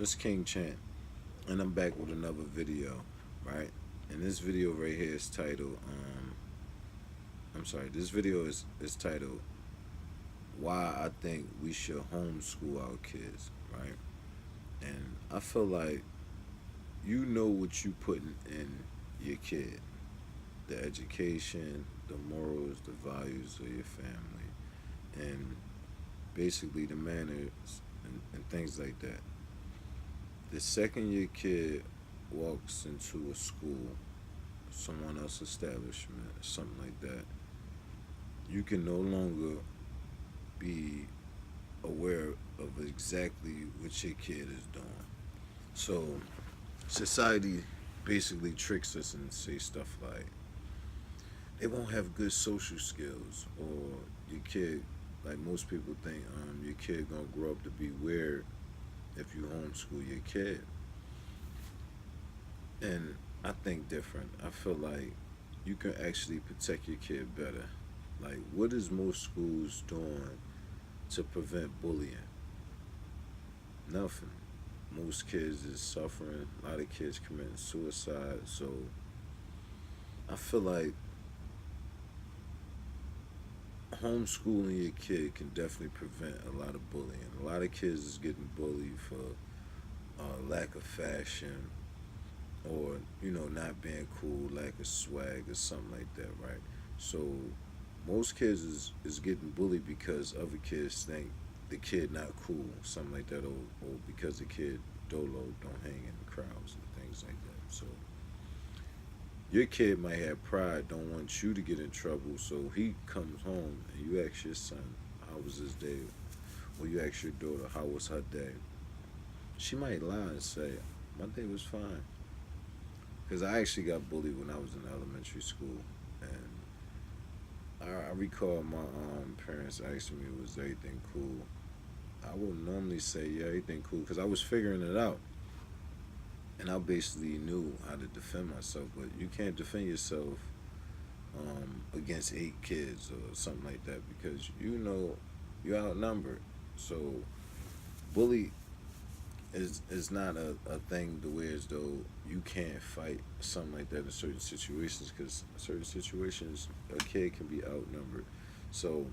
It's King Chant, and I'm back with another video, right? And this video right here is titled, I'm sorry, this video is titled, Why I Think We Should Homeschool Our Kids, right? And I feel like you know what you putting in your kid, the education, the morals, the values of your family, and basically the manners and things like that. The second your kid walks into a school, someone else's establishment, something like that, you can no longer be aware of exactly what your kid is doing. So society basically tricks us and say stuff like they won't have good social skills, or your kid, like most people think, your kid gonna grow up to be weird if you homeschool your kid. And I think different. I feel like you can actually protect your kid better. Like, what is most schools doing to prevent bullying? Nothing. Most kids is suffering. A lot of kids committing suicide. So I feel like homeschooling your kid can definitely prevent a lot of bullying. A lot of kids is getting bullied for lack of fashion, or not being cool, lack of swag or something like that, right? So most kids is getting bullied because other kids think the kid not cool, something like that, or because the kid dolo don't hang in the crowds and things like that. So your kid might have pride, don't want you to get in trouble, so he comes home and you ask your son how was his day, or you ask your daughter how was her day. She might lie and say my day was fine. Because I actually got bullied when I was in elementary school, and I recall my parents asking me, "Was everything cool?" I would normally say, "Yeah, everything cool," because I was figuring it out, and I basically knew how to defend myself. But you can't defend yourself against 8 kids or something like that because you're outnumbered. So bully is not a thing the way as though you can't fight something like that in certain situations, because certain situations a kid can be outnumbered. So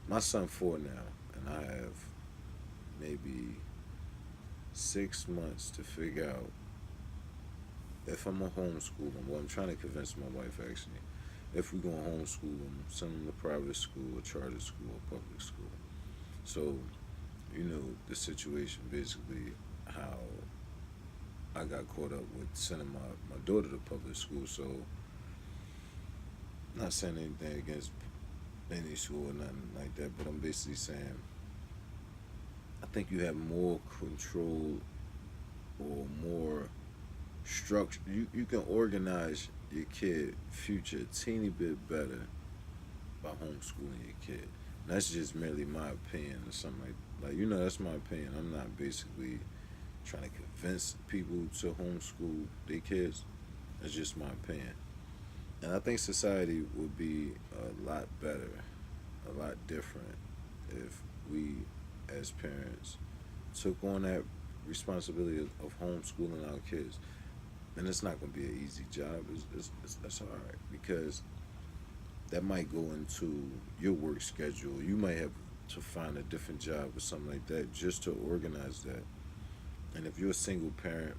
my son 4 now, and I have maybe 6 months to figure out if I'm gonna homeschool him. Well, I'm trying to convince my wife actually if we're gonna homeschool him, send him to private school, a charter school, or public school. So the situation basically how I got caught up with sending my daughter to public school. So, not saying anything against any school or nothing like that, but I'm basically saying I think you have more control or more structure. You can organize your kid future a teeny bit better by homeschooling your kid. And that's just merely my opinion or something like that's my opinion. I'm not basically trying to convince people to homeschool their kids. That's just my opinion. And I think society would be a lot better, a lot different if we, as parents, took on that responsibility of homeschooling our kids. And it's not going to be an easy job. That's hard because that might go into your work schedule. You might have to find a different job or something like that just to organize that. And if you're a single parent,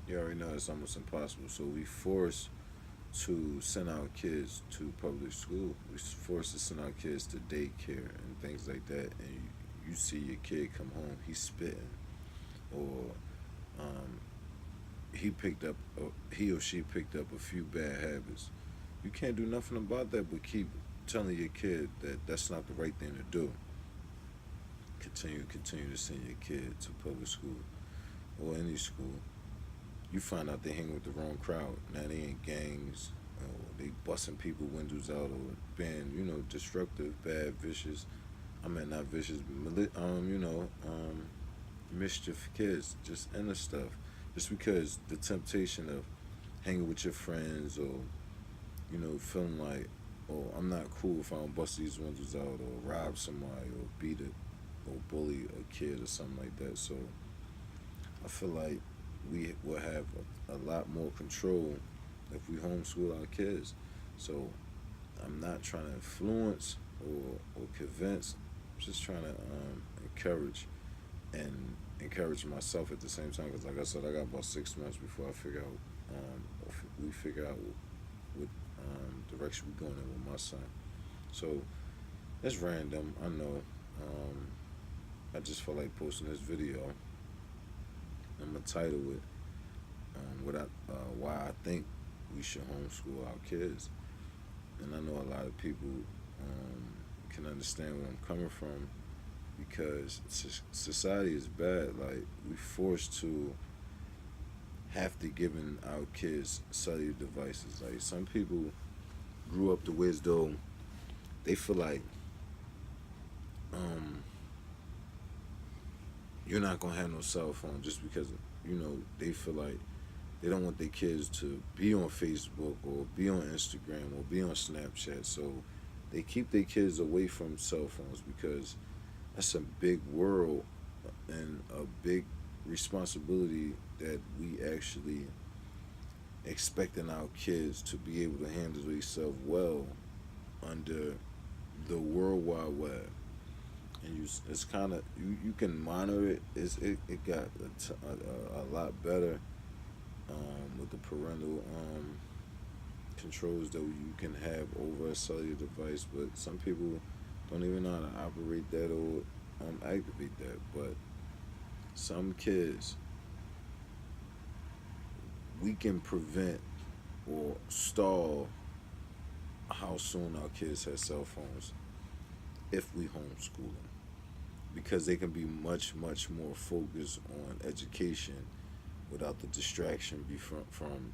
you already know it's almost impossible. So we force to send our kids to public school. We're forced to send our kids to daycare and things like that. And you see your kid come home, he's spitting, or um, he or she picked up a few bad habits. You can't do nothing about that but keep telling your kid that that's not the right thing to do. Continue to send your kid to public school or any school. You find out they hang with the wrong crowd. Now they in gangs, or they busting people windows out, or being disruptive, bad, vicious. I mean not vicious, mischief kids, just inner stuff. Just because the temptation of hanging with your friends, or feeling like, oh, I'm not cool if I don't bust these windows out, or rob somebody, or beat it, or bully a kid, or something like that. So I feel like we will have a lot more control if we homeschool our kids. So I'm not trying to influence or convince. I'm just trying to encourage and encourage myself at the same time. Because like I said, I got about 6 months before I figure out, if we figure out what direction we're going in with my son. So it's random, I know. I just felt like posting this video. I'm gonna title it why I think we should homeschool our kids. And I know a lot of people can understand where I'm coming from because society is bad. Like we forced to have to giving our kids cellular devices. Like some people grew up the way as though they feel like um, you're not gonna have no cell phone just because they feel like they don't want their kids to be on Facebook or be on Instagram or be on Snapchat. So they keep their kids away from cell phones because that's a big world and a big responsibility that we actually expecting our kids to be able to handle themselves well under the World Wide Web. And it's kind of you can monitor it. It got a lot better with the parental controls that you can have over a cellular device. But some people don't even know how to operate that or activate that. But some kids, we can prevent or stall how soon our kids have cell phones if we homeschool them because they can be much more focused on education without the distraction from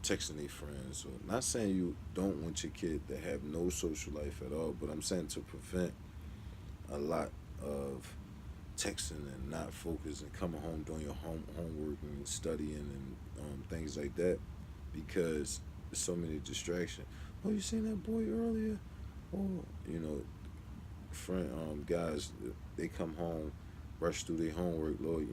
texting their friends. So not saying you don't want your kid to have no social life at all, but I'm saying to prevent a lot of texting and not focus and coming home doing your homework and studying and things like that because there's so many distractions. Oh, you seen that boy earlier? Oh, friend guys, they come home, rush through their homework. Little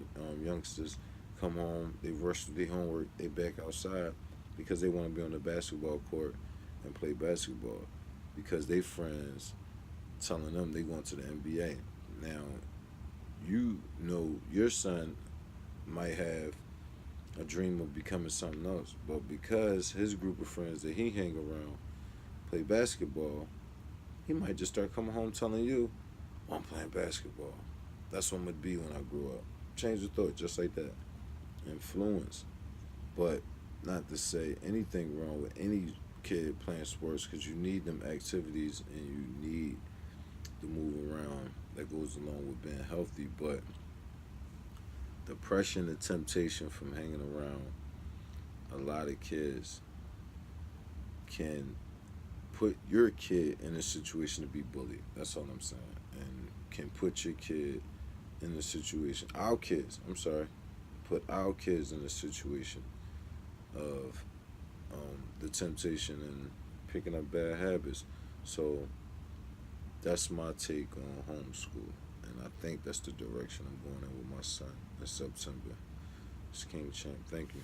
youngsters come home, they rush through their homework, they back outside because they want to be on the basketball court and play basketball because they friends telling them they going to the NBA. Now, your son might have a dream of becoming something else, but because his group of friends that he hang around play basketball, he might just start coming home telling you, oh, I'm playing basketball. That's what I'm gonna be when I grow up. Change of thought, just like that. Influence, but not to say anything wrong with any kid playing sports because you need them activities and you need to move around that goes along with being healthy. But the pressure and the temptation from hanging around a lot of kids can put your kid in a situation to be bullied. That's all I'm saying. And can put your kid in a situation, our kids, I'm sorry, put our kids in a situation of the temptation and picking up bad habits. So that's my take on homeschool. And I think that's the direction I'm going in with my son in September. It's King Champ. Thank you.